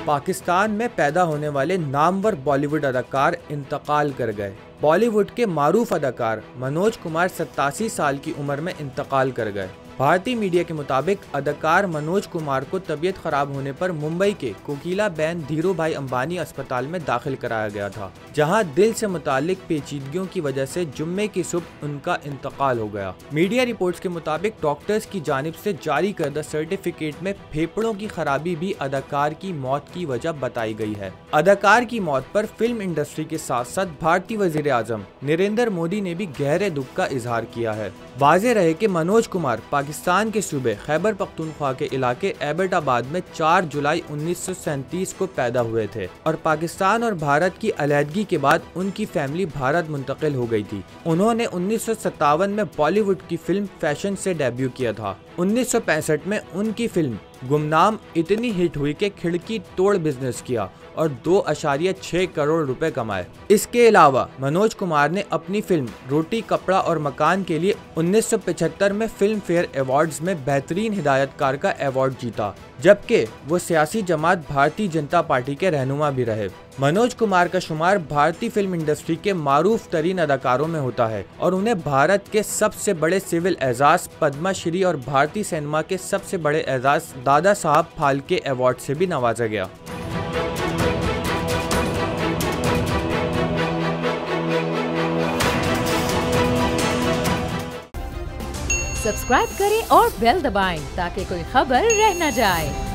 पाकिस्तान में पैदा होने वाले नामवर बॉलीवुड अदाकार इंतकाल कर गए। बॉलीवुड के मारूफ अदाकार मनोज कुमार 87 साल की उम्र में इंतकाल कर गए। भारतीय मीडिया के मुताबिक अदाकार मनोज कुमार को तबीयत खराब होने पर मुंबई के कोकिलाबेन धीरूभाई अंबानी अस्पताल में दाखिल कराया गया था, जहां दिल से मुतालिक पेचीदगियों की वजह से जुम्मे की सुबह उनका इंतकाल हो गया। मीडिया रिपोर्ट्स के मुताबिक डॉक्टर्स की जानिब से जारी करदा सर्टिफिकेट में फेफड़ों की खराबी भी अदाकार की मौत की वजह बताई गई है। अदाकार की मौत पर फिल्म इंडस्ट्री के साथ साथ भारतीय वजीर आजम नरेंद्र मोदी ने भी गहरे दुख का इजहार किया है। वाज़ेह रहे कि मनोज कुमार पाकिस्तान के सूबे खैबर पख्तूनख्वा के इलाके एबटाबाद में 4 जुलाई 1937 को पैदा हुए थे और पाकिस्तान और भारत की अलहदगी के बाद उनकी फैमिली भारत मुंतकिल हो गई थी। उन्होंने 1957 में बॉलीवुड की फिल्म फैशन से डेब्यू किया था। 1965 में उनकी फिल्म गुमनाम इतनी हिट हुई कि खिड़की तोड़ बिजनेस किया और 2.6 करोड़ रुपए कमाए। इसके अलावा मनोज कुमार ने अपनी फिल्म रोटी कपड़ा और मकान के लिए 1975 में फिल्म फेयर अवार्ड्स में बेहतरीन हिदायतकार का अवार्ड जीता, जबकि वो सियासी जमात भारतीय जनता पार्टी के रहनुमा भी रहे। मनोज कुमार का शुमार भारतीय फिल्म इंडस्ट्री के मारूफ तरीन अदाकारों में होता है और उन्हें भारत के सबसे बड़े सिविल एजाज पद्मा श्री और भारतीय सिनेमा के सबसे बड़े एजाज दादा साहब फाल्के अवार्ड से भी नवाजा गया। सब्सक्राइब करें और बेल दबाएं ताकि कोई खबर रह न जाए।